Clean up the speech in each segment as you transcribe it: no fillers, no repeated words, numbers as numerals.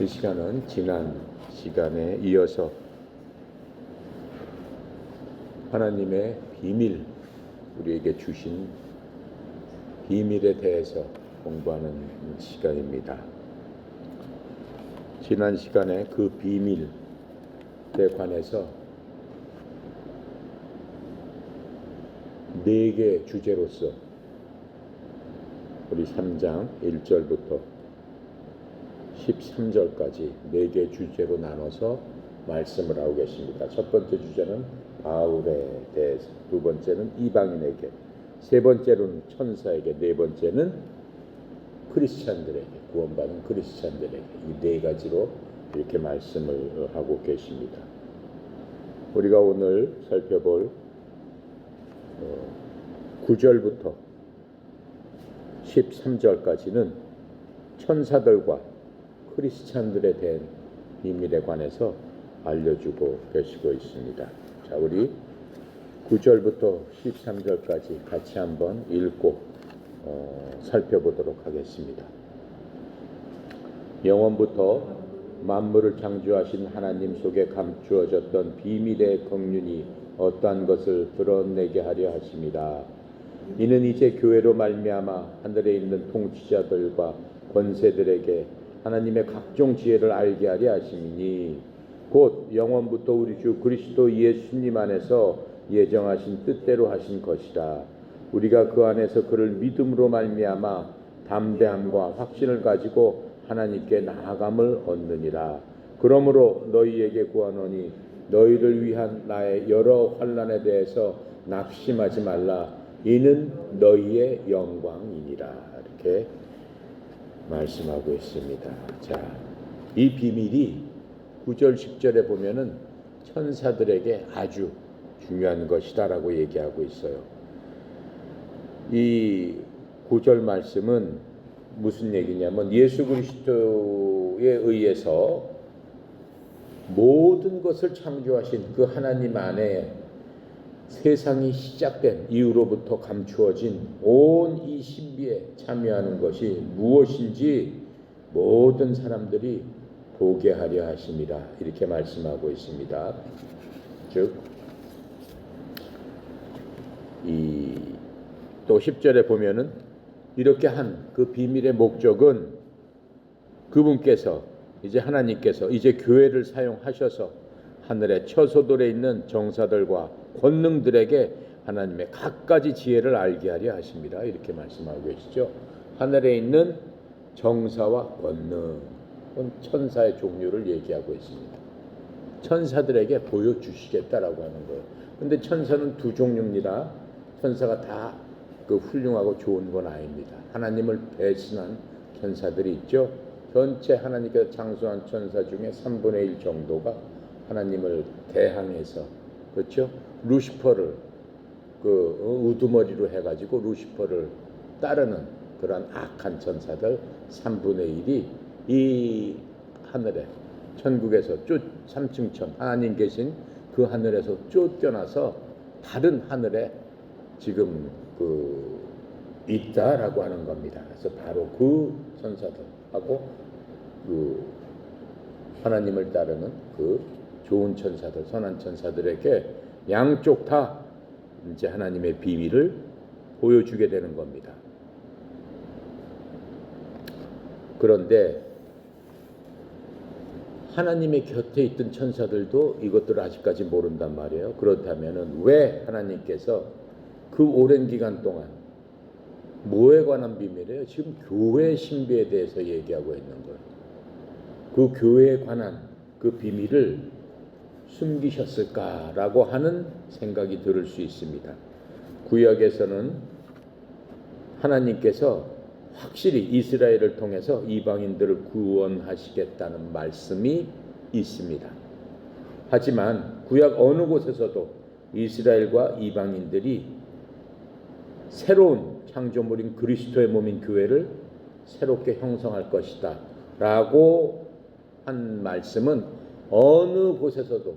이 시간은 지난 시간에 이어서 하나님의 비밀, 우리에게 주신 비밀에 대해서 공부하는 시간입니다. 지난 시간에 그 비밀에 관해서 4개 주제로서 우리 3장 1절부터 13절까지 4개 주제로 나눠서 말씀을 하고 계십니다. 첫 번째 주제는 바울에 대해서, 두 번째는 이방인에게, 세 번째로는 천사에게, 네 번째는 크리스찬들에게, 구원받은 크리스찬들에게, 이 4가지로 이렇게 말씀을 하고 계십니다. 우리가 오늘 살펴볼 9절부터 13절까지는 천사들과 크리스찬들에 대한 비밀에 관해서 알려주고 계시고 있습니다. 자, 우리 9절부터 13절까지 같이 한번 읽고 살펴보도록 하겠습니다. 영원부터 만물을 창조하신 하나님 속에 감추어졌던 비밀의 경륜이 어떠한 것을 드러내게 하려 하심이라. 이는 이제 교회로 말미암아 하늘에 있는 통치자들과 권세들에게 하나님의 각종 지혜를 알게 하려 하심이니, 곧 영원부터 우리 주 그리스도 예수님 안에서 예정하신 뜻대로 하신 것이라. 우리가 그 안에서 그를 믿음으로 말미암아 담대함과 확신을 가지고 하나님께 나아감을 얻느니라. 그러므로 너희에게 구하노니 너희를 위한 나의 여러 환난에 대해서 낙심하지 말라. 이는 너희의 영광이니라. 이렇게 말씀하고 있습니다. 자, 이 비밀이 9절 10절에 보면은 천사들에게 아주 중요한 것이다라고 얘기하고 있어요. 이 9절 말씀은 무슨 얘기냐면 예수 그리스도에 의해서 모든 것을 창조하신 그 하나님 안에 세상이 시작된 이후로부터 감추어진 온 이 신비에 참여하는 것이 무엇인지 모든 사람들이 보게 하려 하심이라. 이렇게 말씀하고 있습니다. 즉, 또 10절에 보면은 이렇게 한 그 비밀의 목적은 그분께서, 이제 하나님께서 이제 교회를 사용하셔서 하늘의 처소들에 있는 정사들과 권능들에게 하나님의 갖가지 지혜를 알게 하려 하십니다. 이렇게 말씀하고 계시죠. 하늘에 있는 정사와 권능은 천사의 종류를 얘기하고 있습니다. 천사들에게 보여주시겠다라고 하는 거예요. 근데 천사는 두 종류입니다. 천사가 다 그 훌륭하고 좋은 건 아닙니다. 하나님을 배신한 천사들이 있죠. 전체 하나님께서 창조한 천사 중에 3분의 1 정도가 하나님을 대항해서, 그렇죠? 루시퍼를 우두머리로 해가지고 루시퍼를 따르는 그런 악한 천사들 3분의 1이 이 하늘에, 천국에서 3층천 하나님 계신 그 하늘에서 쫓겨나서 다른 하늘에 지금 있다라고 하는 겁니다. 그래서 바로 그 천사들하고 그 하나님을 따르는 그 좋은 천사들, 선한 천사들에게 양쪽 다 이제 하나님의 비밀을 보여주게 되는 겁니다. 그런데 하나님의 곁에 있던 천사들도 이것들을 아직까지 모른단 말이에요. 그렇다면 왜 하나님께서 그 오랜 기간 동안 뭐에 관한 비밀이에요? 지금 교회 신비에 대해서 얘기하고 있는 거예요. 그 교회에 관한 그 비밀을 숨기셨을까라고 하는 생각이 들을 수 있습니다. 구약에서는 하나님께서 확실히 이스라엘을 통해서 이방인들을 구원하시겠다는 말씀이 있습니다. 하지만 구약 어느 곳에서도 이스라엘과 이방인들이 새로운 창조물인 그리스도의 몸인 교회를 새롭게 형성할 것이다 라고 한 말씀은 어느 곳에서도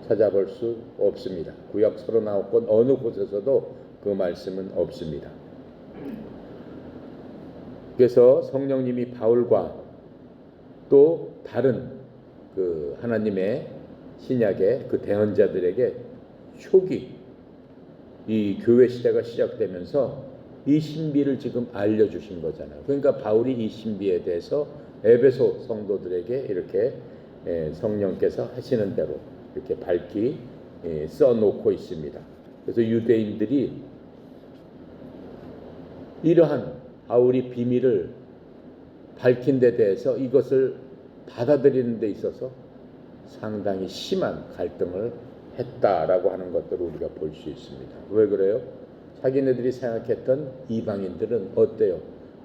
찾아볼 수 없습니다. 구약 39권 어느 곳에서도 그 말씀은 없습니다. 그래서 성령님이 바울과 또 다른 그 하나님의 신약의 그 대언자들에게 초기 이 교회 시대가 시작되면서 이 신비를 지금 알려주신 거잖아요. 그러니까 바울이 이 신비에 대해서 에베소 성도들에게 이렇게 성령께서 하시는 대로 이렇게 밝히 써놓고 있습니다. 그래서 유대인들이 이러한 바울이 비밀을 밝힌 데 대해서 이것을 받아들이는 데 있어서 상당히 심한 갈등을 했다라고 하는 것들을 우리가 볼 수 있습니다. 왜 그래요? 자기네들이 생각했던 이방인들은 어때요?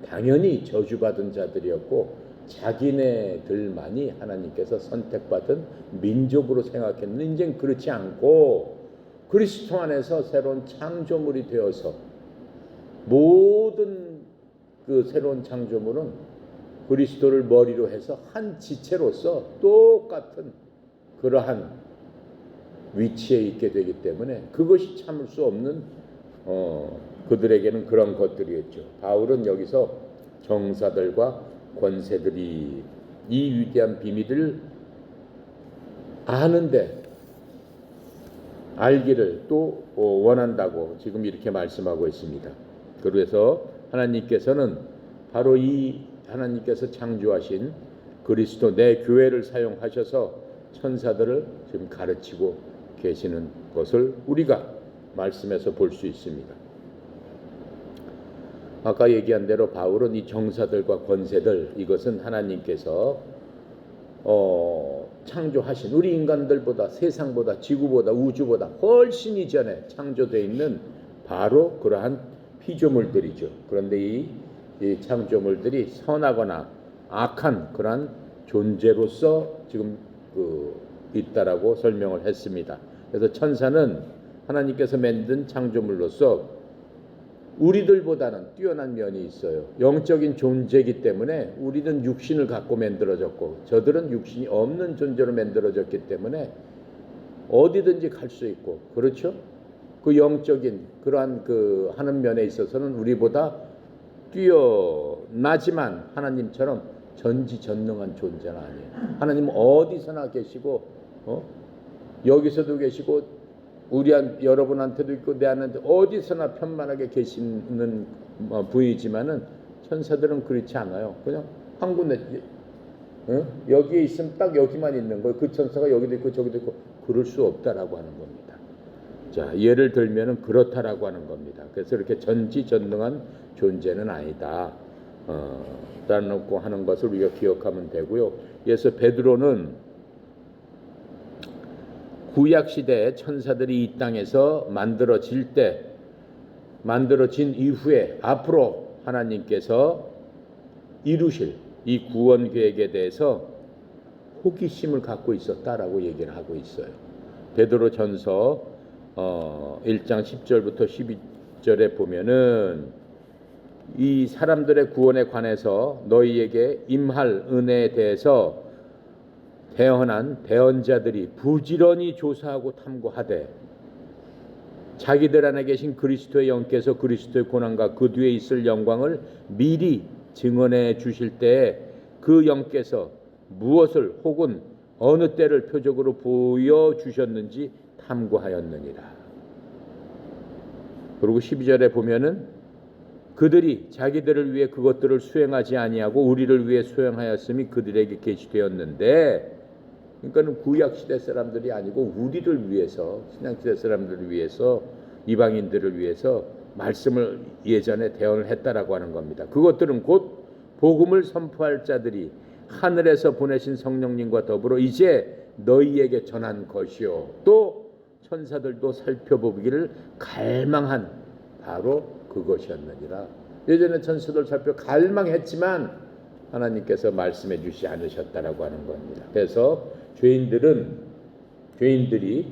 당연히 저주받은 자들이었고 자기네들만이 하나님께서 선택받은 민족으로 생각했는데 이제는 그렇지 않고 그리스도 안에서 새로운 창조물이 되어서 모든 그 새로운 창조물은 그리스도를 머리로 해서 한 지체로서 똑같은 그러한 위치에 있게 되기 때문에 그것이 참을 수 없는 그들에게는 그런 것들이었죠. 바울은 여기서 정사들과 권세들이 이 위대한 비밀을 아는데 알기를 또 원한다고 지금 이렇게 말씀하고 있습니다. 그래서 하나님께서는 바로 이 하나님께서 창조하신 그리스도 내 교회를 사용하셔서 천사들을 지금 가르치고 계시는 것을 우리가 말씀에서 볼 수 있습니다. 아까 얘기한 대로 바울은 이 정사들과 권세들 이것은 하나님께서 창조하신 우리 인간들보다 세상보다 지구보다 우주보다 훨씬 이전에 창조되어 있는 바로 그러한 피조물들이죠. 그런데 이 창조물들이 선하거나 악한 그러한 존재로서 지금 있다라고 설명을 했습니다. 그래서 천사는 하나님께서 만든 창조물로서 우리들보다는 뛰어난 면이 있어요. 영적인 존재이기 때문에 우리는 육신을 갖고 만들어졌고 저들은 육신이 없는 존재로 만들어졌기 때문에 어디든지 갈 수 있고 그렇죠? 그 영적인 그러한 그 하는 면에 있어서는 우리보다 뛰어나지만 하나님처럼 전지전능한 존재는 아니에요. 하나님은 어디서나 계시고 여기서도 계시고 여러분한테도 있고 내 안한테 어디서나 편만하게 계시는 분이지만은 천사들은 그렇지 않아요. 그냥 한 군데 여기에 있으면 딱 여기만 있는 거예요. 그 천사가 여기도 있고 저기도 있고 그럴 수 없다라고 하는 겁니다. 자, 예를 들면은 그렇다라고 하는 겁니다. 그래서 이렇게 전지전능한 존재는 아니다. 라고 하는 것을 우리가 기억하면 되고요. 그래서 베드로는 구약 시대의 천사들이 이 땅에서 만들어진 이후에 앞으로 하나님께서 이루실 이 구원 계획에 대해서 호기심을 갖고 있었다라고 얘기를 하고 있어요. 베드로전서 1장 10절부터 12절에 보면은 이 사람들의 구원에 관해서 너희에게 임할 은혜에 대해서 대언한 대언자들이 부지런히 조사하고 탐구하되 자기들 안에 계신 그리스도의 영께서 그리스도의 고난과 그 뒤에 있을 영광을 미리 증언해 주실 때에 그 영께서 무엇을 혹은 어느 때를 표적으로 보여주셨는지 탐구하였느니라. 그리고 12절에 보면은 그들이 자기들을 위해 그것들을 수행하지 아니하고 우리를 위해 수행하였음이 그들에게 계시되었는데 그러니까는 구약시대 사람들이 아니고 우리를 위해서 신약시대 사람들을 위해서 이방인들을 위해서 말씀을 예전에 대언을 했다라고 하는 겁니다. 그것들은 곧 복음을 선포할 자들이 하늘에서 보내신 성령님과 더불어 이제 너희에게 전한 것이요 또 천사들도 살펴보기를 갈망한 바로 그것이었느니라. 예전에 천사들 살펴 갈망했지만 하나님께서 말씀해 주시지 않으셨다라고 하는 겁니다. 그래서 죄인들이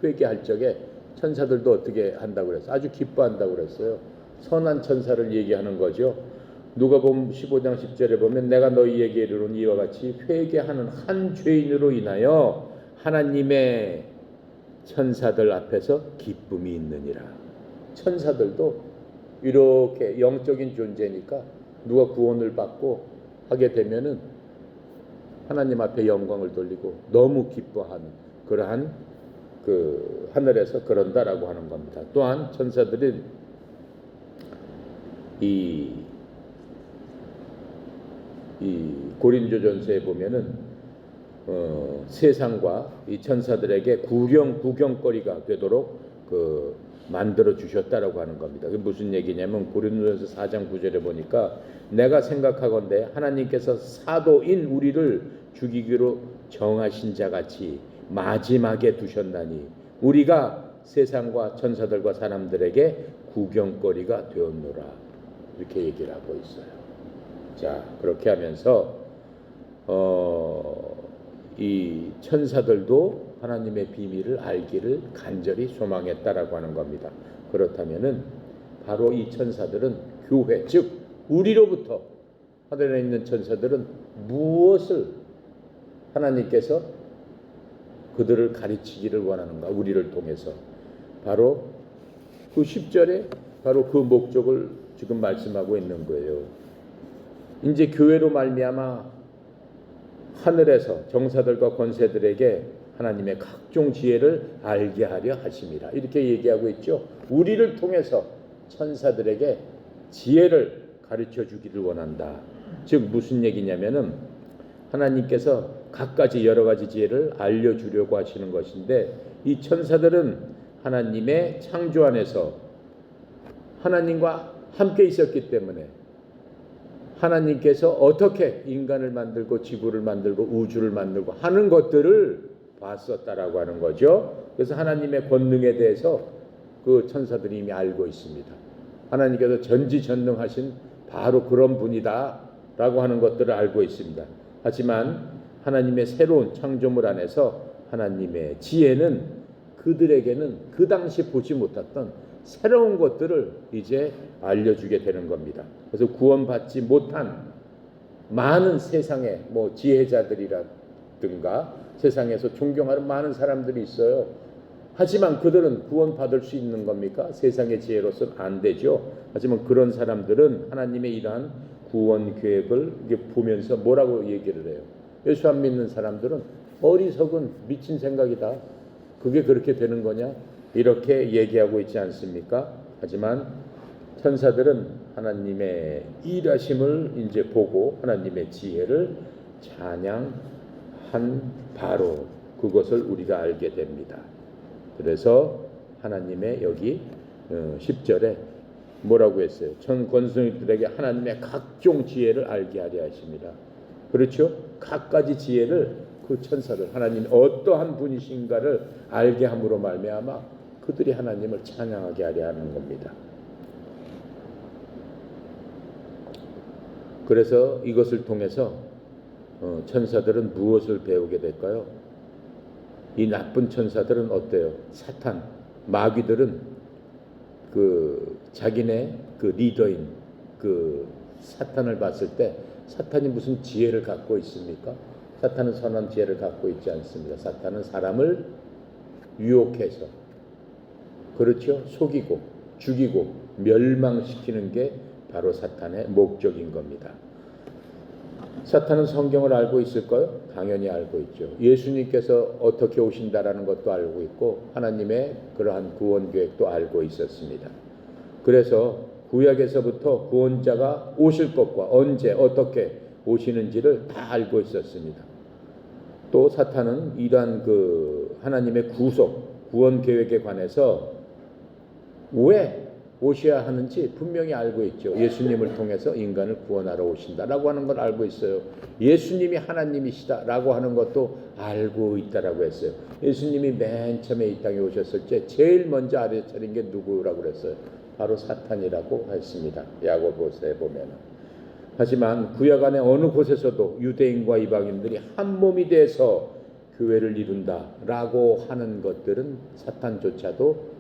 회개할 적에 천사들도 어떻게 한다고 그랬어요? 아주 기뻐한다고 그랬어요. 선한 천사를 얘기하는 거죠. 누가복음 15장 10절에 보면 내가 너희에게 이르노니 이와 같이 회개하는 한 죄인으로 인하여 하나님의 천사들 앞에서 기쁨이 있느니라. 천사들도 이렇게 영적인 존재니까 누가 구원을 받고 하게 되면은 하나님 앞에 영광을 돌리고 너무 기뻐하는 그러한 그 하늘에서 그런다라고 하는 겁니다. 또한 천사들은 이 고린도전서에 보면은 세상과 이 천사들에게 구경거리가 되도록 만들어 주셨다라고 하는 겁니다. 그게 무슨 얘기냐면 고린도전서 4장 9절에 보니까 내가 생각하건대 하나님께서 사도인 우리를 죽이기로 정하신 자 같이 마지막에 두셨나니 우리가 세상과 천사들과 사람들에게 구경거리가 되었노라, 이렇게 얘기를 하고 있어요. 자, 그렇게 하면서 이 천사들도 하나님의 비밀을 알기를 간절히 소망했다라고 하는 겁니다. 그렇다면은 바로 이 천사들은 교회, 즉 우리로부터, 하늘에 있는 천사들은 무엇을 하나님께서 그들을 가르치기를 원하는가, 우리를 통해서. 바로 그 10절에 바로 그 목적을 지금 말씀하고 있는 거예요. 이제 교회로 말미암아 하늘에서 정사들과 권세들에게 하나님의 각종 지혜를 알게 하려 하심이라, 이렇게 얘기하고 있죠. 우리를 통해서 천사들에게 지혜를 가르쳐 주기를 원한다. 즉 무슨 얘기냐면은 하나님께서 각가지 여러 가지 지혜를 알려주려고 하시는 것인데, 이 천사들은 하나님의 창조 안에서 하나님과 함께 있었기 때문에 하나님께서 어떻게 인간을 만들고 지구를 만들고 우주를 만들고 하는 것들을 봤었다라고 하는 거죠. 그래서 하나님의 권능에 대해서 그 천사들이 이미 알고 있습니다. 하나님께서 전지전능하신 바로 그런 분이다라고 하는 것들을 알고 있습니다. 하지만 하나님의 새로운 창조물 안에서 하나님의 지혜는 그들에게는 그 당시 보지 못했던 새로운 것들을 이제 알려주게 되는 겁니다. 그래서 구원받지 못한 많은 세상의 지혜자들이라든가 세상에서 존경하는 많은 사람들이 있어요. 하지만 그들은 구원받을 수 있는 겁니까? 세상의 지혜로서는 안 되죠. 하지만 그런 사람들은 하나님의 이러한 구원 계획을 보면서 뭐라고 얘기를 해요? 예수 안 믿는 사람들은 어리석은 미친 생각이다. 그게 그렇게 되는 거냐? 이렇게 얘기하고 있지 않습니까? 하지만 천사들은 하나님의 일하심을 이제 보고 하나님의 지혜를 찬양한 바로 그것을 우리가 알게 됩니다. 그래서 하나님의 여기 10절에 뭐라고 했어요? 천 권속들에게 하나님의 각종 지혜를 알게 하려 하십니다. 그렇죠? 각가지 지혜를 그 천사들, 하나님 어떠한 분이신가를 알게 함으로 말미암아 그들이 하나님을 찬양하게 하려 하는 겁니다. 그래서 이것을 통해서 천사들은 무엇을 배우게 될까요? 이 나쁜 천사들은 어때요? 사탄, 마귀들은 자기네 리더인 사탄을 봤을 때 사탄이 무슨 지혜를 갖고 있습니까? 사탄은 선한 지혜를 갖고 있지 않습니다. 사탄은 사람을 유혹해서, 그렇죠? 속이고 죽이고 멸망시키는 게 바로 사탄의 목적인 겁니다. 사탄은 성경을 알고 있을까요? 당연히 알고 있죠. 예수님께서 어떻게 오신다라는 것도 알고 있고 하나님의 그러한 구원 계획도 알고 있었습니다. 그래서 구약에서부터 구원자가 오실 것과 언제 어떻게 오시는지를 다 알고 있었습니다. 또 사탄은 이러한 하나님의 구원 계획에 관해서 왜 오셔야 하는지 분명히 알고 있죠. 예수님을 통해서 인간을 구원하러 오신다라고 하는 걸 알고 있어요. 예수님이 하나님이시다라고 하는 것도 알고 있다라고 했어요. 예수님이 맨 처음에 이 땅에 오셨을 때 제일 먼저 알아차린 게 누구라고 그랬어요? 바로 사탄이라고 했습니다. 야고보서에 보면. 하지만 구약 안에 어느 곳에서도 유대인과 이방인들이 한 몸이 돼서 교회를 이룬다라고 하는 것들은 사탄조차도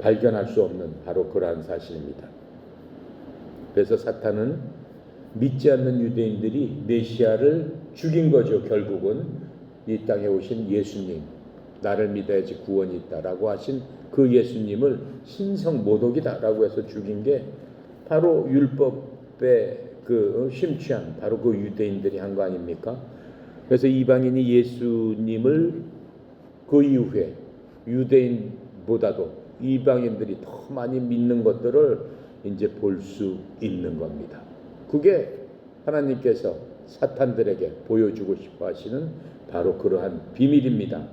발견할 수 없는 바로 그러한 사실입니다. 그래서 사탄은 믿지 않는 유대인들이 메시아를 죽인 거죠. 결국은 이 땅에 오신 예수님, 나를 믿어야지 구원이 있다라고 하신 그 예수님을 신성 모독이다라고 해서 죽인 게 바로 율법의 심취한 바로 그 유대인들이 한 거 아닙니까? 그래서 이방인이 예수님을 그 이후에 유대인보다도 이방인들이 더 많이 믿는 것들을 이제 볼 수 있는 겁니다. 그게 하나님께서 사탄들에게 보여주고 싶어 하시는 바로 그러한 비밀입니다.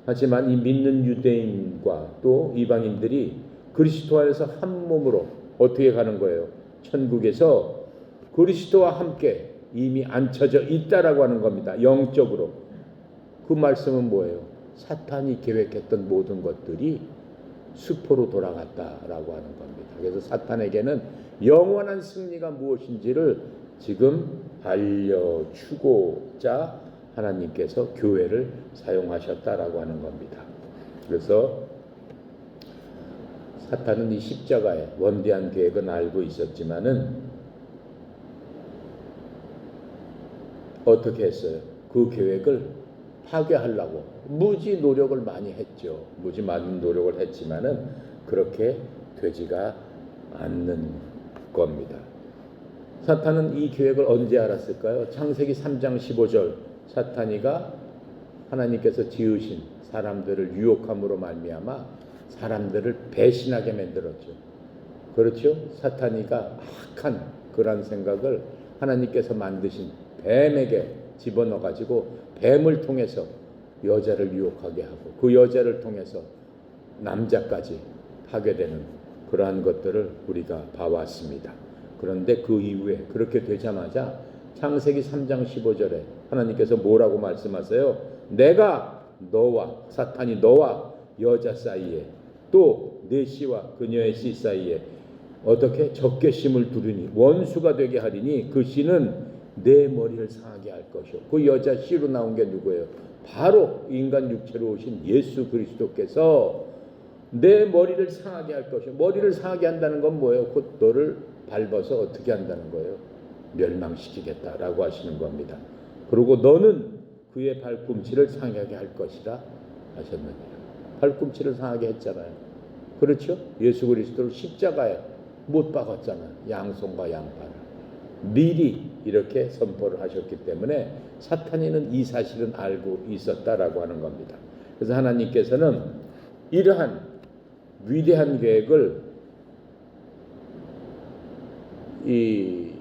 하지만 이 믿는 유대인과 또 이방인들이 그리스도 안에서 한 몸으로 어떻게 가는 거예요? 천국에서 그리스도와 함께 이미 앉혀져 있다라고 하는 겁니다. 영적으로. 그 말씀은 뭐예요? 사탄이 계획했던 모든 것들이 수포로 돌아갔다라고 하는 겁니다. 그래서 사탄에게는 영원한 승리가 무엇인지를 지금 알려주고자 하나님께서 교회를 사용하셨다라고 하는 겁니다. 그래서 사탄은 이 십자가의 원대한 계획은 알고 있었지만은 어떻게 했어요? 그 계획을 파괴하려고 무지 노력을 많이 했죠. 무지 많은 노력을 했지만은 그렇게 되지가 않는 겁니다. 사탄은 이 계획을 언제 알았을까요? 창세기 3장 15절 사탄이가 하나님께서 지으신 사람들을 유혹함으로 말미암아 사람들을 배신하게 만들었죠. 그렇죠? 사탄이가 악한 그런 생각을 하나님께서 만드신 뱀에게 집어넣어 가지고 뱀을 통해서 여자를 유혹하게 하고 그 여자를 통해서 남자까지 하게 되는 그러한 것들을 우리가 봐왔습니다. 그런데 그 이후에 그렇게 되자마자 창세기 3장 15절에 하나님께서 뭐라고 말씀하세요? 내가 너와 사탄이 너와 여자 사이에 또 내 씨와 그녀의 씨 사이에 어떻게 적개심을 두르니 원수가 되게 하리니 그 씨는 내 머리를 상하게 할 것이요. 그 여자 씨로 나온 게 누구예요? 바로 인간 육체로 오신 예수 그리스도께서 내 머리를 상하게 할 것이요. 머리를 상하게 한다는 건 뭐예요? 곧 너를 밟아서 어떻게 한다는 거예요? 멸망시키겠다라고 하시는 겁니다. 그리고 너는 그의 발꿈치를 상하게 할 것이라 하셨느니라. 발꿈치를 상하게 했잖아요. 그렇죠? 예수 그리스도를 십자가에 못 박았잖아요. 양손과 양팔을. 미리 이렇게 선포를 하셨기 때문에 사탄이는 이 사실은 알고 있었다라고 하는 겁니다. 그래서 하나님께서는 이러한 위대한 계획을 이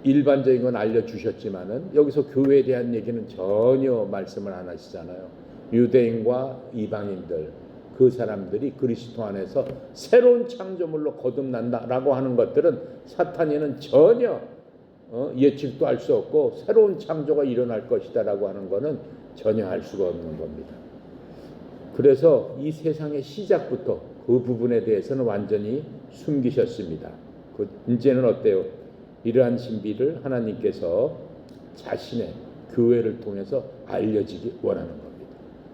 일반적인 건 알려주셨지만은 여기서 교회에 대한 얘기는 전혀 말씀을 안 하시잖아요. 유대인과 이방인들 그 사람들이 그리스도 안에서 새로운 창조물로 거듭난다라고 하는 것들은 사탄이는 전혀 예측도 할 수 없고 새로운 창조가 일어날 것이다라고 하는 것은 전혀 알 수가 없는 겁니다. 그래서 이 세상의 시작부터 그 부분에 대해서는 완전히 숨기셨습니다. 이제는 어때요? 이러한 신비를 하나님께서 자신의 교회를 통해서 알려지기 원하는 겁니다.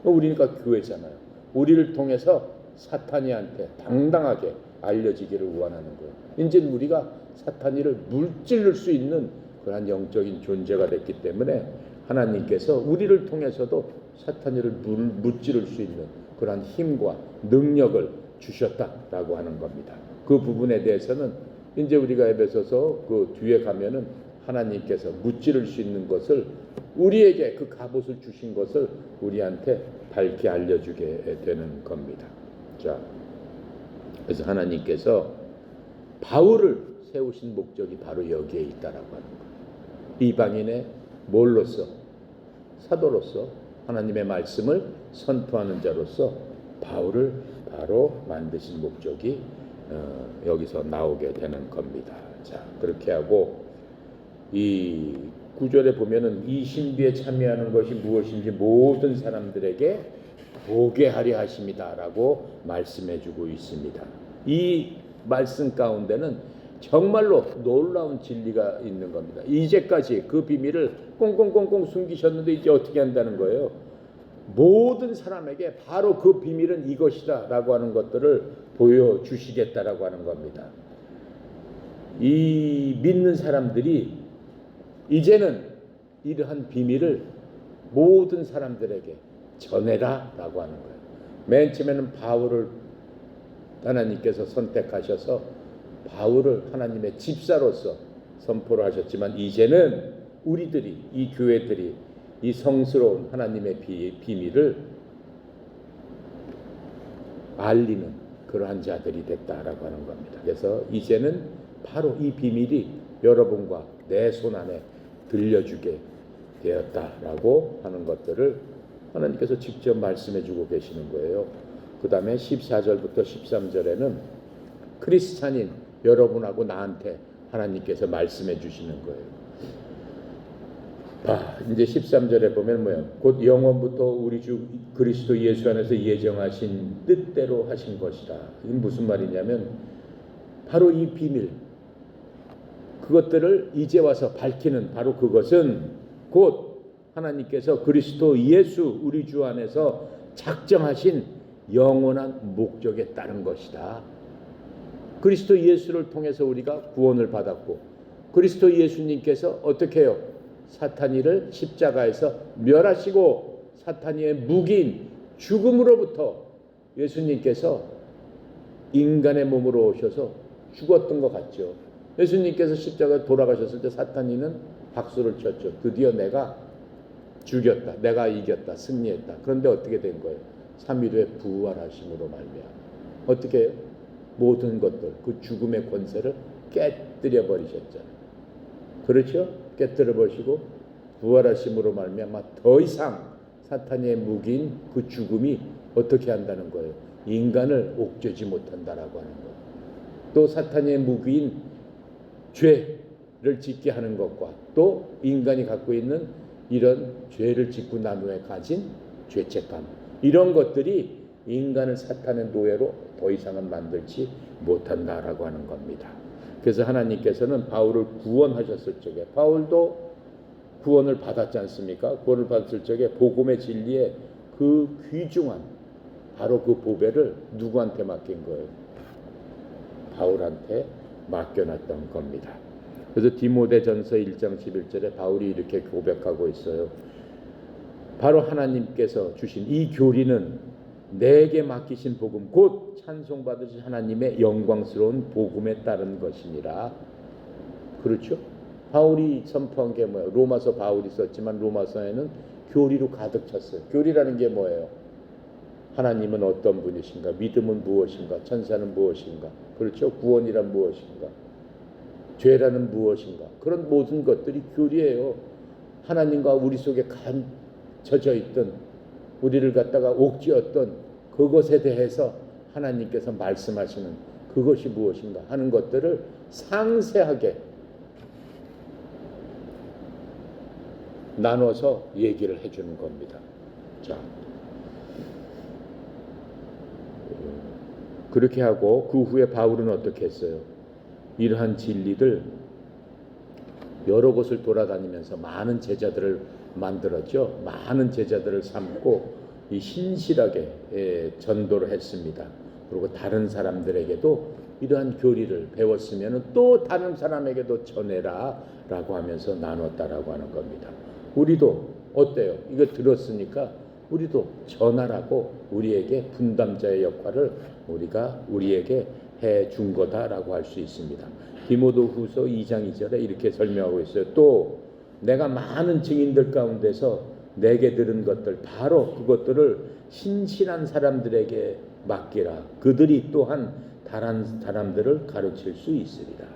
우리니까 교회잖아요. 우리를 통해서 사탄이한테 당당하게 알려지기를 원하는 거예요. 이제 우리가 사탄이를 물질를 수 있는 그러한 영적인 존재가 됐기 때문에 하나님께서 우리를 통해서도 사탄이를 무찌를 수 있는 그러한 힘과 능력을 주셨다라고 하는 겁니다. 그 부분에 대해서는 이제 우리가 에베소서 그 뒤에 가면은 하나님께서 무찌를 수 있는 것을 우리에게 그 갑옷을 주신 것을 우리한테 밝히 알려주게 되는 겁니다. 자, 그래서 하나님께서 바울을 세우신 목적이 바로 여기에 있다라고 하는 거예요. 이방인의 뭘로서? 사도로서 하나님의 말씀을 선포하는 자로서 바울을 바로 만드신 목적이 여기서 나오게 되는 겁니다. 자, 그렇게 하고 이 9절에 보면은 이 신비에 참여하는 것이 무엇인지 모든 사람들에게 보게 하려 하십니다라고 말씀해주고 있습니다. 이 말씀 가운데는 정말로 놀라운 진리가 있는 겁니다. 이제까지 그 비밀을 꽁꽁꽁꽁 숨기셨는데 이제 어떻게 한다는 거예요? 모든 사람에게 바로 그 비밀은 이것이다라고 하는 것들을 보여주시겠다라고 하는 겁니다. 이 믿는 사람들이 이제는 이러한 비밀을 모든 사람들에게 전해라라고 하는 거예요. 맨 처음에는 바울을 하나님께서 선택하셔서 바울을 하나님의 집사로서 선포를 하셨지만 이제는 우리들이, 이 교회들이 이 성스러운 하나님의 비밀을 알리는 그러한 자들이 됐다라고 하는 겁니다. 그래서 이제는 바로 이 비밀이 여러분과 내 손 안에 들려주게 되었다라고 하는 것들을 하나님께서 직접 말씀해 주고 계시는 거예요. 그 다음에 14절부터 13절에는 크리스찬인 여러분하고 나한테 하나님께서 말씀해 주시는 거예요. 이제 13절에 보면 뭐예요? 곧 영원부터 우리 주 그리스도 예수 안에서 예정하신 뜻대로 하신 것이다. 이게 무슨 말이냐면 바로 이 비밀, 그것들을 이제 와서 밝히는 바로 그것은 곧 하나님께서 그리스도 예수 우리 주 안에서 작정하신 영원한 목적에 따른 것이다. 그리스도 예수를 통해서 우리가 구원을 받았고 그리스도 예수님께서 어떻게 해요? 사탄이를 십자가에서 멸하시고 사탄이의 무기인 죽음으로부터 예수님께서 인간의 몸으로 오셔서 죽었던 것 같죠. 예수님께서 십자가에 돌아가셨을 때 사탄이는 박수를 쳤죠. 드디어 내가 죽였다. 내가 이겼다. 승리했다. 그런데 어떻게 된 거예요? 3일 후에 부활하심으로 말미암아 어떻게 해요? 모든 것들, 그 죽음의 권세를 깨뜨려 버리셨잖아요. 그렇죠? 깨뜨려 버리시고 부활하심으로 말미암아 더 이상 사탄의 무기인 그 죽음이 어떻게 한다는 거예요? 인간을 옥죄지 못한다라고 하는 거예요. 또 사탄의 무기인 죄를 짓게 하는 것과 또 인간이 갖고 있는 이런 죄를 짓고 난 후에 가진 죄책감, 이런 것들이 인간을 사탄의 노예로 더 이상은 만들지 못한다라고 하는 겁니다. 그래서 하나님께서는 바울을 구원하셨을 적에, 바울도 구원을 받았지 않습니까? 구원을 받았을 적에 복음의 진리에 그 귀중한 바로 그 보배를 누구한테 맡긴 거예요? 바울한테 맡겨놨던 겁니다. 그래서 디모데전서 1장 11절에 바울이 이렇게 고백하고 있어요. 바로 하나님께서 주신 이 교리는 내게 맡기신 복음 곧 찬송받으신 하나님의 영광스러운 복음에 따른 것이니라. 그렇죠? 바울이 선포한 게 뭐예요? 로마서 바울이 썼지만 로마서에는 교리로 가득 찼어요. 교리라는 게 뭐예요? 하나님은 어떤 분이신가? 믿음은 무엇인가? 천사는 무엇인가? 그렇죠? 구원이란 무엇인가? 죄라는 무엇인가? 그런 모든 것들이 교리예요. 하나님과 우리 속에 감춰져 있던, 우리를 갖다가 옥죄었던 그것에 대해서 하나님께서 말씀하시는 그것이 무엇인가 하는 것들을 상세하게 나눠서 얘기를 해주는 겁니다. 자, 그렇게 하고 그 후에 바울은 어떻게 했어요? 이러한 진리들 여러 곳을 돌아다니면서 많은 제자들을 만들었죠. 많은 제자들을 삼고 이 신실하게 전도를 했습니다. 그리고 다른 사람들에게도 이러한 교리를 배웠으면 또 다른 사람에게도 전해라 라고 하면서 나눴다라고 하는 겁니다. 우리도 어때요? 이거 들었으니까 우리도 전하라고 우리에게 분담자의 역할을 우리에게 해준 거다라고 할 수 있습니다. 디모데후서 2장 2절에 이렇게 설명하고 있어요. 또 내가 많은 증인들 가운데서 내게 들은 것들 바로 그것들을 신실한 사람들에게 맡기라. 그들이 또한 다른 사람들을 가르칠 수 있으리라.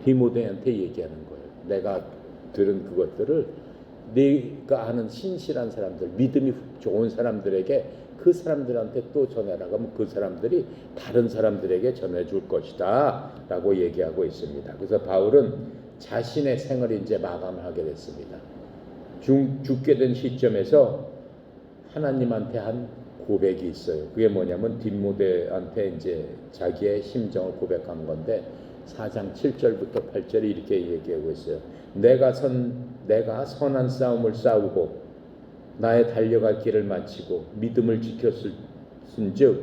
디모데한테 얘기하는 거예요. 내가 들은 그것들을 네가 아는 신실한 사람들, 믿음이 좋은 사람들에게 그 사람들한테 또 전해라. 그러면 그 사람들이 다른 사람들에게 전해줄 것이다 라고 얘기하고 있습니다. 그래서 바울은 자신의 생을 이제 마감하게 됐습니다. 죽게 된 시점에서 하나님한테 한 고백이 있어요. 그게 뭐냐면 디모데한테 이제 자기의 심정을 고백한 건데 4장 7절부터 8절에 이렇게 얘기하고 있어요. 내가 선한 싸움을 싸우고 나의 달려갈 길을 마치고 믿음을 지켰은즉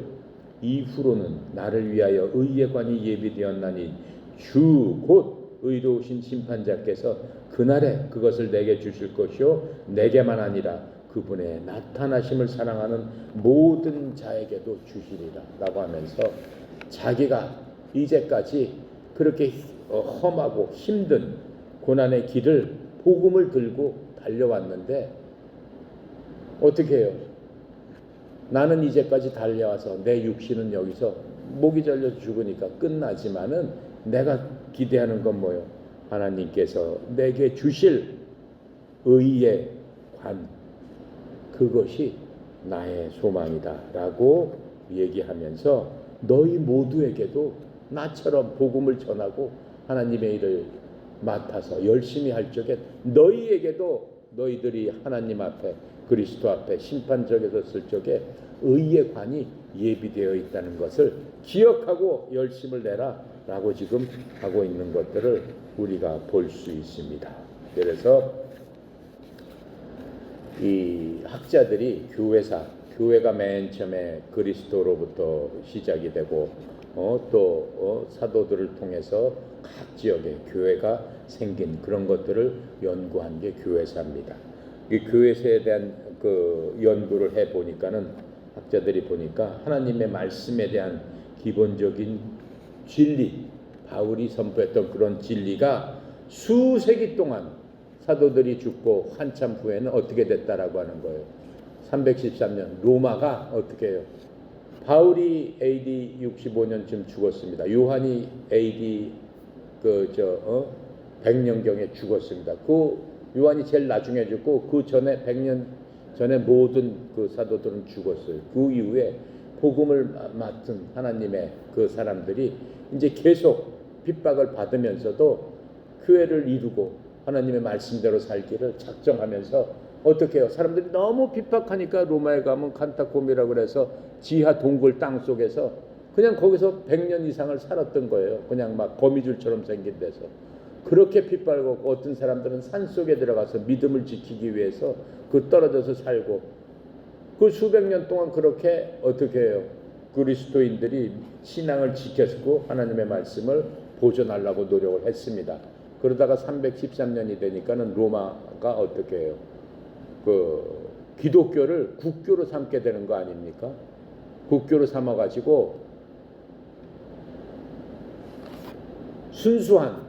이후로는 나를 위하여 의의 관이 예비되었나니 주 곧 의로우신 심판자께서 그날에 그것을 내게 주실 것이요 내게만 아니라 그분의 나타나심을 사랑하는 모든 자에게도 주시리라 라고 하면서 자기가 이제까지 그렇게 험하고 힘든 고난의 길을 복음을 들고 달려왔는데 어떻게 해요? 나는 이제까지 달려와서 내 육신은 여기서 목이 잘려 죽으니까 끝나지만은 내가 기대하는 건 뭐예요? 하나님께서 내게 주실 의의 관, 그것이 나의 소망이다 라고 얘기하면서 너희 모두에게도 나처럼 복음을 전하고 하나님의 일을 맡아서 열심히 할 적에 너희에게도 너희들이 하나님 앞에 그리스도 앞에 심판적에 섰을 적에 의의 관이 예비되어 있다는 것을 기억하고 열심을 내라 라고 지금 하고 있는 것들을 우리가 볼 수 있습니다. 그래서 이 학자들이 교회가 맨 처음에 그리스도로부터 시작이 되고 또 사도들을 통해서 각 지역에 교회가 생긴 그런 것들을 연구한 게 교회사입니다. 이 교회사에 대한 그 연구를 해 보니까는 학자들이 보니까 하나님의 말씀에 대한 기본적인 진리, 바울이 선포했던 그런 진리가 수세기 동안 사도들이 죽고 한참 후에는 어떻게 됐다라고 하는 거예요. 313년 로마가 어떻게 해요? 바울이 AD 65년쯤 죽었습니다. 요한이 AD 100년경에 죽었습니다. 그 요한이 제일 나중에 죽고 그 전에 100년 전에 모든 그 사도들은 죽었어요. 그 이후에 복음을 맡은 하나님의 그 사람들이 이제 계속 핍박을 받으면서도 교회를 이루고 하나님의 말씀대로 살기를 작정하면서 어떻게 해요? 사람들이 너무 핍박하니까 로마에 가면 칸타콤이라고 그래서 지하 동굴 땅 속에서 그냥 거기서 100년 이상을 살았던 거예요. 그냥 막 거미줄처럼 생긴 데서. 그렇게 핍박을 받고 어떤 사람들은 산속에 들어가서 믿음을 지키기 위해서 그 떨어져서 살고 그 수백 년 동안 그렇게 어떻게 해요? 그리스도인들이 신앙을 지켰고 하나님의 말씀을 보존하려고 노력을 했습니다. 그러다가 313년이 되니까는 로마가 어떻게 해요? 그 기독교를 국교로 삼게 되는 거 아닙니까? 국교로 삼아가지고 순수한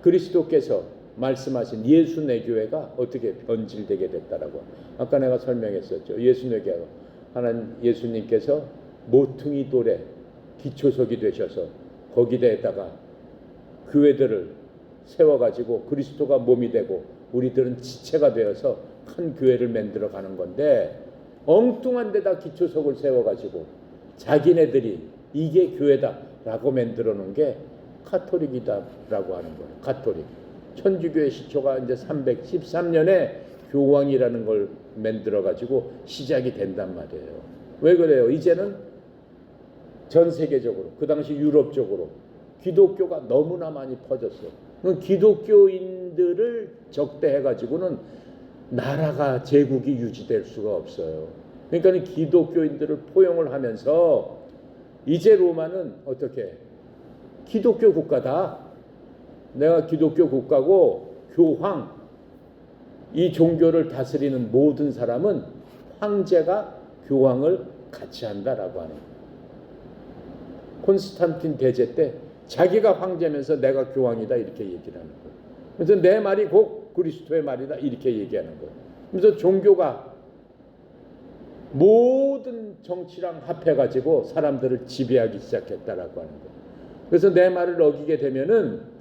그리스도께서 말씀하신 예수내 교회가 어떻게 변질되게 됐다라고. 아까 내가 설명했었죠. 예수내 교회가 하나님 예수님께서 모퉁이 돌에 기초석이 되셔서 거기에다가 교회들을 세워가지고 그리스도가 몸이 되고 우리들은 지체가 되어서 큰 교회를 만들어 가는 건데 엉뚱한 데다 기초석을 세워가지고 자기네들이 이게 교회다라고 만들어 놓은 게 카톨릭이다라고 하는 거예요. 카톨릭. 천주교의 시초가 이제 313년에 교황이라는 걸 만들어 가지고 시작이 된단 말이에요. 왜 그래요? 이제는 전 세계적으로 그 당시 유럽 쪽으로 기독교가 너무나 많이 퍼졌어요. 기독교인들을 적대해 가지고는 나라가 제국이 유지될 수가 없어요. 그러니까 기독교인들을 포용을 하면서 이제 로마는 어떻게 기독교 국가다. 내가 기독교 국가고 교황 이 종교를 다스리는 모든 사람은 황제가 교황을 같이 한다라고 하는 거예요. 콘스탄틴 대제 때 자기가 황제면서 내가 교황이다 이렇게 얘기를 하는 거예요. 그래서 내 말이 곧 그리스도의 말이다 이렇게 얘기하는 거예요. 그래서 종교가 모든 정치랑 합해가지고 사람들을 지배하기 시작했다라고 하는 거예요. 그래서 내 말을 어기게 되면은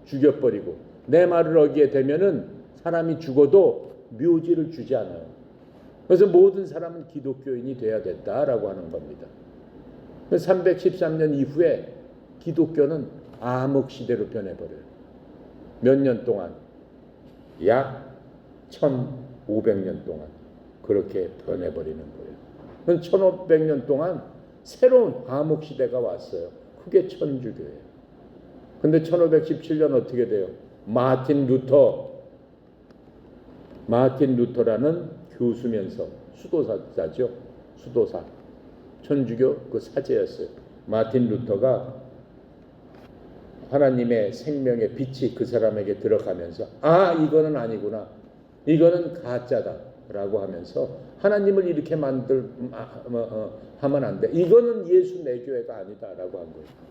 죽여버리고 내 말을 어기게 되면은 사람이 죽어도 묘지를 주지 않아요. 그래서 모든 사람은 기독교인이 돼야 됐다라고 하는 겁니다. 313년 이후에 기독교는 암흑시대로 변해버려요. 몇 년 동안? 약 1500년 동안 그렇게 변해버리는 거예요. 1500년 동안 새로운 암흑시대가 왔어요. 그게 천주교예요. 근데 1517년 어떻게 돼요? 마틴 루터라는 교수면서 수도사죠. 수도사. 천주교 그 사제였어요. 마틴 루터가 하나님의 생명의 빛이 그 사람에게 들어가면서 이거는 아니구나. 이거는 가짜다라고 하면서 하나님을 이렇게 하면 안 돼. 이거는 예수 내 교회가 아니다라고 한 거예요.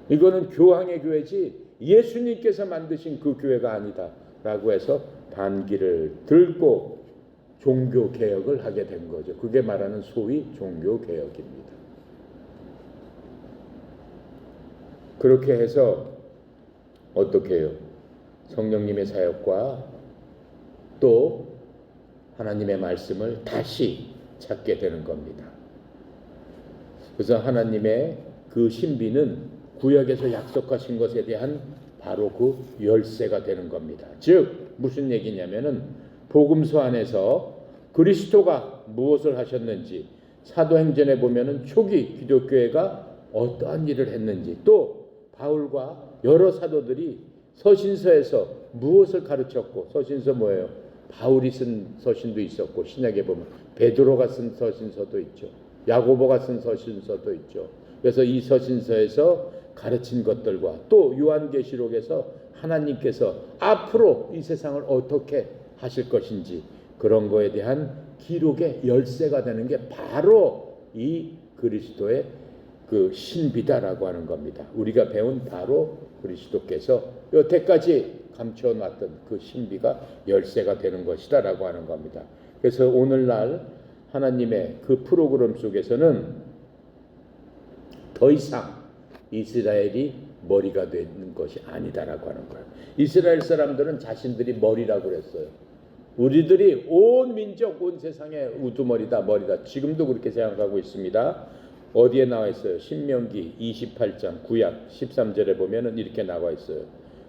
이거는 교황의 교회지 예수님께서 만드신 그 교회가 아니다 라고 해서 반기를 들고 종교개혁을 하게 된 거죠. 그게 말하는 소위 종교개혁입니다. 그렇게 해서 어떻게 해요? 성령님의 사역과 또 하나님의 말씀을 다시 찾게 되는 겁니다. 그래서 하나님의 그 신비는 구약에서 약속하신 것에 대한 바로 그 열쇠가 되는 겁니다. 즉 무슨 얘기냐면은 복음서 안에서 그리스도가 무엇을 하셨는지, 사도행전에 보면은 초기 기독교회가 어떠한 일을 했는지, 또 바울과 여러 사도들이 서신서에서 무엇을 가르쳤고, 서신서 뭐예요? 바울이 쓴 서신도 있었고, 신약에 보면 베드로가 쓴 서신서도 있죠. 야고보가 쓴 서신서도 있죠. 그래서 이 서신서에서 가르친 것들과 또 요한계시록에서 하나님께서 앞으로 이 세상을 어떻게 하실 것인지 그런 거에 대한 기록의 열쇠가 되는 게 바로 이 그리스도의 그 신비다라고 하는 겁니다. 우리가 배운 바로 그리스도께서 여태까지 감춰놨던 그 신비가 열쇠가 되는 것이다라고 하는 겁니다. 그래서 오늘날 하나님의 그 프로그램 속에서는 더 이상 이스라엘이 머리가 되는 것이 아니다라고 하는 거예요. 이스라엘 사람들은 자신들이 머리라고 그랬어요. 우리들이 온 민족, 온 세상의 우두머리다, 머리다. 지금도 그렇게 생각하고 있습니다. 어디에 나와 있어요? 신명기 28장 구약 13절에 보면은 이렇게 나와 있어요.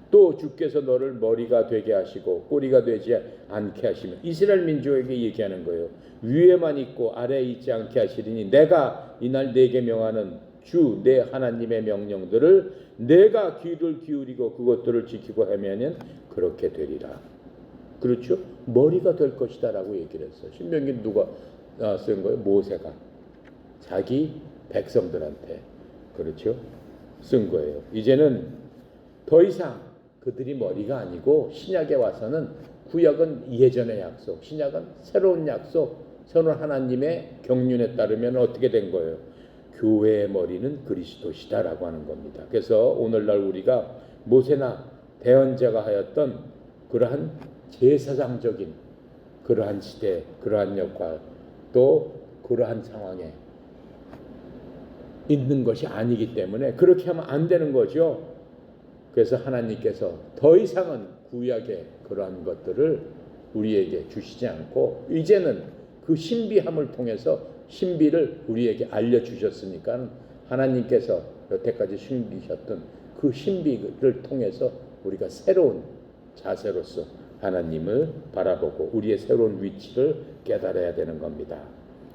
또 주께서 너를 머리가 되게 하시고 꼬리가 되지 않게 하시며, 이스라엘 민족에게 얘기하는 거예요. 위에만 있고 아래에 있지 않게 하시리니 내가 이날 내게 명하는 주 내 하나님의 명령들을 내가 귀를 기울이고 그것들을 지키고 하면은 그렇게 되리라. 그렇죠? 머리가 될 것이다 라고 얘기를 했어요. 신명기 누가 쓴 거예요? 모세가 자기 백성들한테, 그렇죠? 쓴 거예요. 이제는 더 이상 그들이 머리가 아니고, 신약에 와서는 구약은 예전의 약속, 신약은 새로운 약속, 새로운 하나님의 경륜에 따르면 어떻게 된 거예요? 교회의 머리는 그리스도시다라고 하는 겁니다. 그래서 오늘날 우리가 모세나 대언자가 하였던 그러한 제사장적인 그러한 시대, 그러한 역할, 또 그러한 상황에 있는 것이 아니기 때문에 그렇게 하면 안 되는 거죠. 그래서 하나님께서 더 이상은 구약의 그러한 것들을 우리에게 주시지 않고, 이제는 그 신비함을 통해서 신비를 우리에게 알려주셨으니까 하나님께서 여태까지 숨기셨던 그 신비를 통해서 우리가 새로운 자세로서 하나님을 바라보고 우리의 새로운 위치를 깨달아야 되는 겁니다.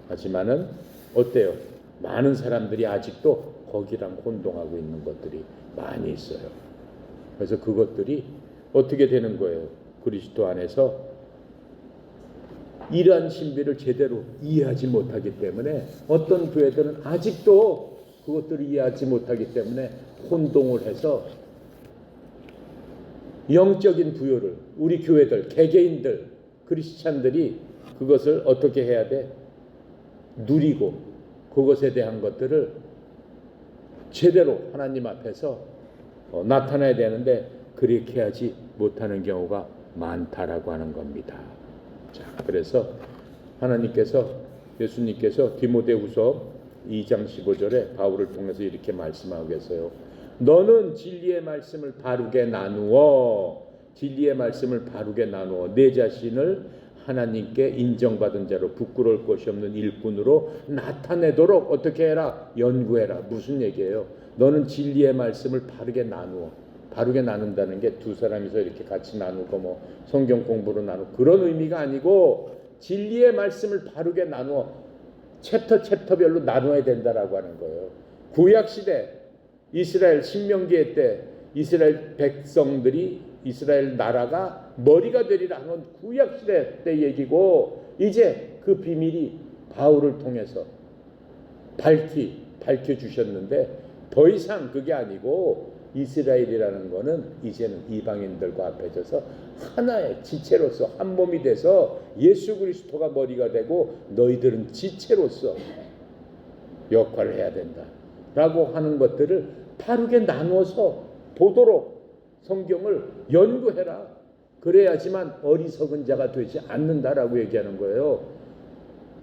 하지만은 어때요? 많은 사람들이 아직도 거기랑 혼동하고 있는 것들이 많이 있어요. 그래서 그것들이 어떻게 되는 거예요? 그리스도 안에서 이러한 신비를 제대로 이해하지 못하기 때문에 어떤 교회들은 아직도 그것들을 이해하지 못하기 때문에 혼동을 해서 영적인 부여를, 우리 교회들, 개개인들, 크리스찬들이 그것을 어떻게 해야 돼? 누리고 그것에 대한 것들을 제대로 하나님 앞에서 나타나야 되는데 그렇게 하지 못하는 경우가 많다라고 하는 겁니다. 자, 그래서 하나님께서, 예수님께서 디모데후서 2장 15절에 바울을 통해서 이렇게 말씀하고 계세요. 너는 진리의 말씀을 바르게 나누어, 진리의 말씀을 바르게 나누어 내 자신을 하나님께 인정받은 자로 부끄러울 것이 없는 일꾼으로 나타내도록 어떻게 해라? 연구해라. 무슨 얘기예요? 너는 진리의 말씀을 바르게 나누어. 바르게 나눈다는 게 두 사람이서 이렇게 같이 나누고 뭐 성경 공부로 나누고 그런 의미가 아니고, 진리의 말씀을 바르게 나누어 챕터별로 나눠야 된다라고 하는 거예요. 구약 시대 이스라엘 신명기의 때 이스라엘 백성들이, 이스라엘 나라가 머리가 되리라 하는 구약 시대 때 얘기고, 이제 그 비밀이 바울을 통해서 밝혀주셨는데 더 이상 그게 아니고, 이스라엘이라는 거는 이제는 이방인들과 합해져서 하나의 지체로서 한 몸이 돼서 예수 그리스도가 머리가 되고 너희들은 지체로서 역할을 해야 된다 라고 하는 것들을 바르게 나누어서 보도록 성경을 연구해라. 그래야지만 어리석은 자가 되지 않는다라고 얘기하는 거예요.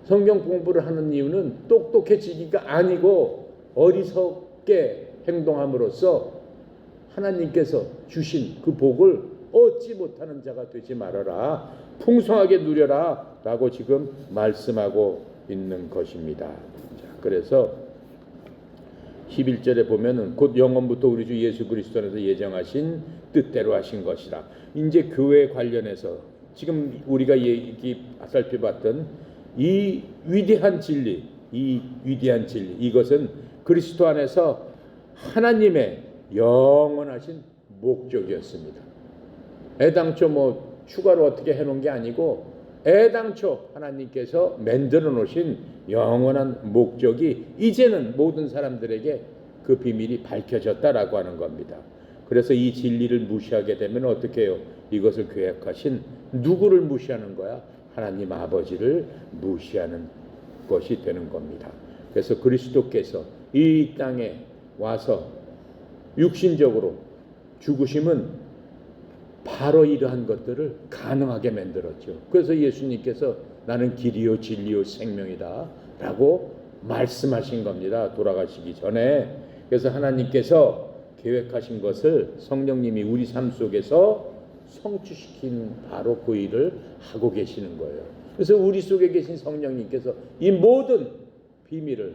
성경 공부를 하는 이유는 똑똑해지기가 아니고 어리석게 행동함으로써 하나님께서 주신 그 복을 얻지 못하는 자가 되지 말아라. 풍성하게 누려라 라고 지금 말씀하고 있는 것입니다. 자, 그래서 11절에 보면은 곧 영원부터 우리 주 예수 그리스도 안에서 예정하신 뜻대로 하신 것이라. 이제 교회 관련해서 지금 우리가 살펴봤던 이 위대한 진리, 이것은 그리스도 안에서 하나님의 영원하신 목적이었습니다. 애당초 추가로 어떻게 해놓은 게 아니고 애당초 하나님께서 만들어 놓으신 영원한 목적이 이제는 모든 사람들에게 그 비밀이 밝혀졌다라고 하는 겁니다. 그래서 이 진리를 무시하게 되면 어떻게 해요? 이것을 계획하신 누구를 무시하는 거야? 하나님 아버지를 무시하는 것이 되는 겁니다. 그래서 그리스도께서 이 땅에 와서 육신적으로 죽으심은 바로 이러한 것들을 가능하게 만들었죠. 그래서 예수님께서 나는 길이요 진리요 생명이다 라고 말씀하신 겁니다. 돌아가시기 전에. 그래서 하나님께서 계획하신 것을 성령님이 우리 삶 속에서 성취시킨 바로 그 일을 하고 계시는 거예요. 그래서 우리 속에 계신 성령님께서 이 모든 비밀을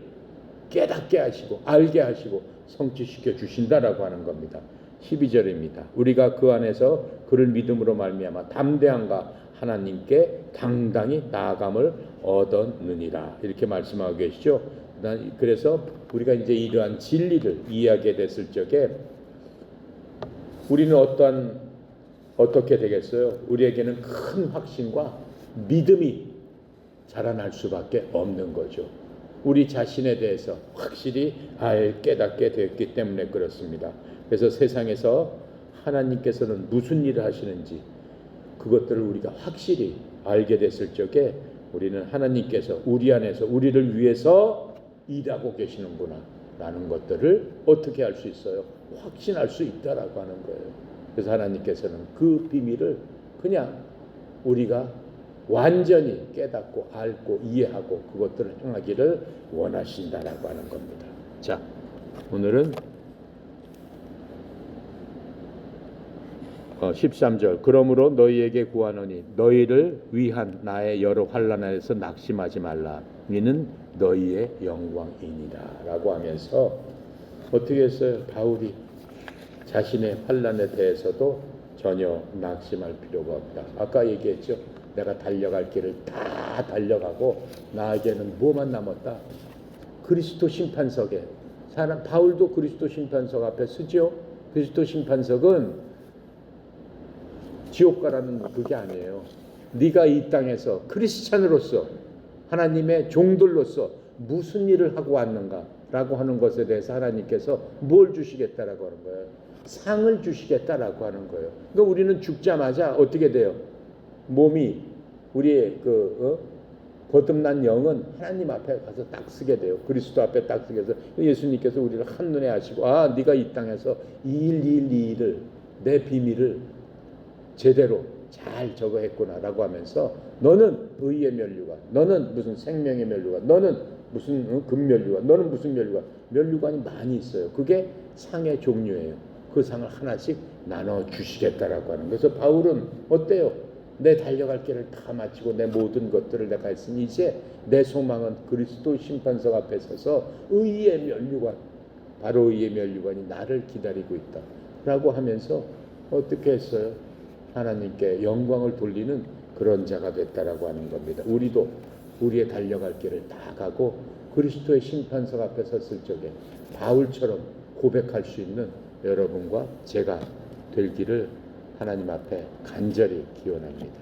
깨닫게 하시고 알게 하시고 성취시켜 주신다라고 하는 겁니다. 12절입니다. 우리가 그 안에서 그를 믿음으로 말미암아 담대함과 하나님께 당당히 나아감을 얻었느니라. 이렇게 말씀하고 계시죠. 그래서 우리가 이제 이러한 진리를 이해하게 됐을 적에 우리는 어떻게 되겠어요? 우리에게는 큰 확신과 믿음이 자라날 수밖에 없는 거죠. 우리 자신에 대해서 확실히 깨닫게 되었기 때문에 그렇습니다. 그래서 세상에서 하나님께서는 무슨 일을 하시는지 그것들을 우리가 확실히 알게 됐을 적에 우리는 하나님께서 우리 안에서 우리를 위해서 일하고 계시는구나 라는 것들을 어떻게 알 수 있어요? 확신할 수 있다라고 하는 거예요. 그래서 하나님께서는 그 비밀을 그냥 우리가 완전히 깨닫고 알고 이해하고 그것들을 행하기를 원하신다라고 하는 겁니다. 자, 오늘은 13절 그러므로 너희에게 구하노니 너희를 위한 나의 여러 환난에서 낙심하지 말라. 이는 너희의 영광이니라 라고 하면서 어떻게 했어요? 바울이 자신의 환난에 대해서도 전혀 낙심할 필요가 없다. 아까 얘기했죠. 내가 달려갈 길을 다 달려가고 나에게는 뭐만 남았다? 그리스도 심판석에 바울도 그리스도 심판석 앞에 서죠. 그리스도 심판석은 지옥 가라는 그게 아니에요. 네가 이 땅에서 크리스찬으로서 하나님의 종들로서 무슨 일을 하고 왔는가라고 하는 것에 대해서 하나님께서 뭘 주시겠다라고 하는 거예요. 상을 주시겠다라고 하는 거예요. 그러니까 우리는 죽자마자 어떻게 돼요? 몸이 우리의 거듭난 영은 하나님 앞에 가서 딱 쓰게 돼요. 그리스도 앞에 딱 쓰게 해서 예수님께서 우리를 한눈에 아시고 네가 이 땅에서 이 일을 내 비밀을 제대로 잘 저거 했구나라고 하면서 너는 의의 면류관, 너는 무슨 생명의 면류관, 너는 무슨 금면류관, 너는 무슨 면류관이 많이 있어요. 그게 상의 종류예요. 그 상을 하나씩 나눠 주시겠다라고 하는 거예요. 그래서 바울은 어때요? 내 달려갈 길을 다 마치고 내 모든 것들을 내가 했으니 이제 내 소망은 그리스도 심판석 앞에 서서 의의 면류관, 바로 의의 면류관이 나를 기다리고 있다 라고 하면서 어떻게 했어요? 하나님께 영광을 돌리는 그런 자가 됐다라고 하는 겁니다. 우리도 우리의 달려갈 길을 다 가고 그리스도의 심판석 앞에 섰을 적에 바울처럼 고백할 수 있는 여러분과 제가 되기를 하나님 앞에 간절히 기원합니다.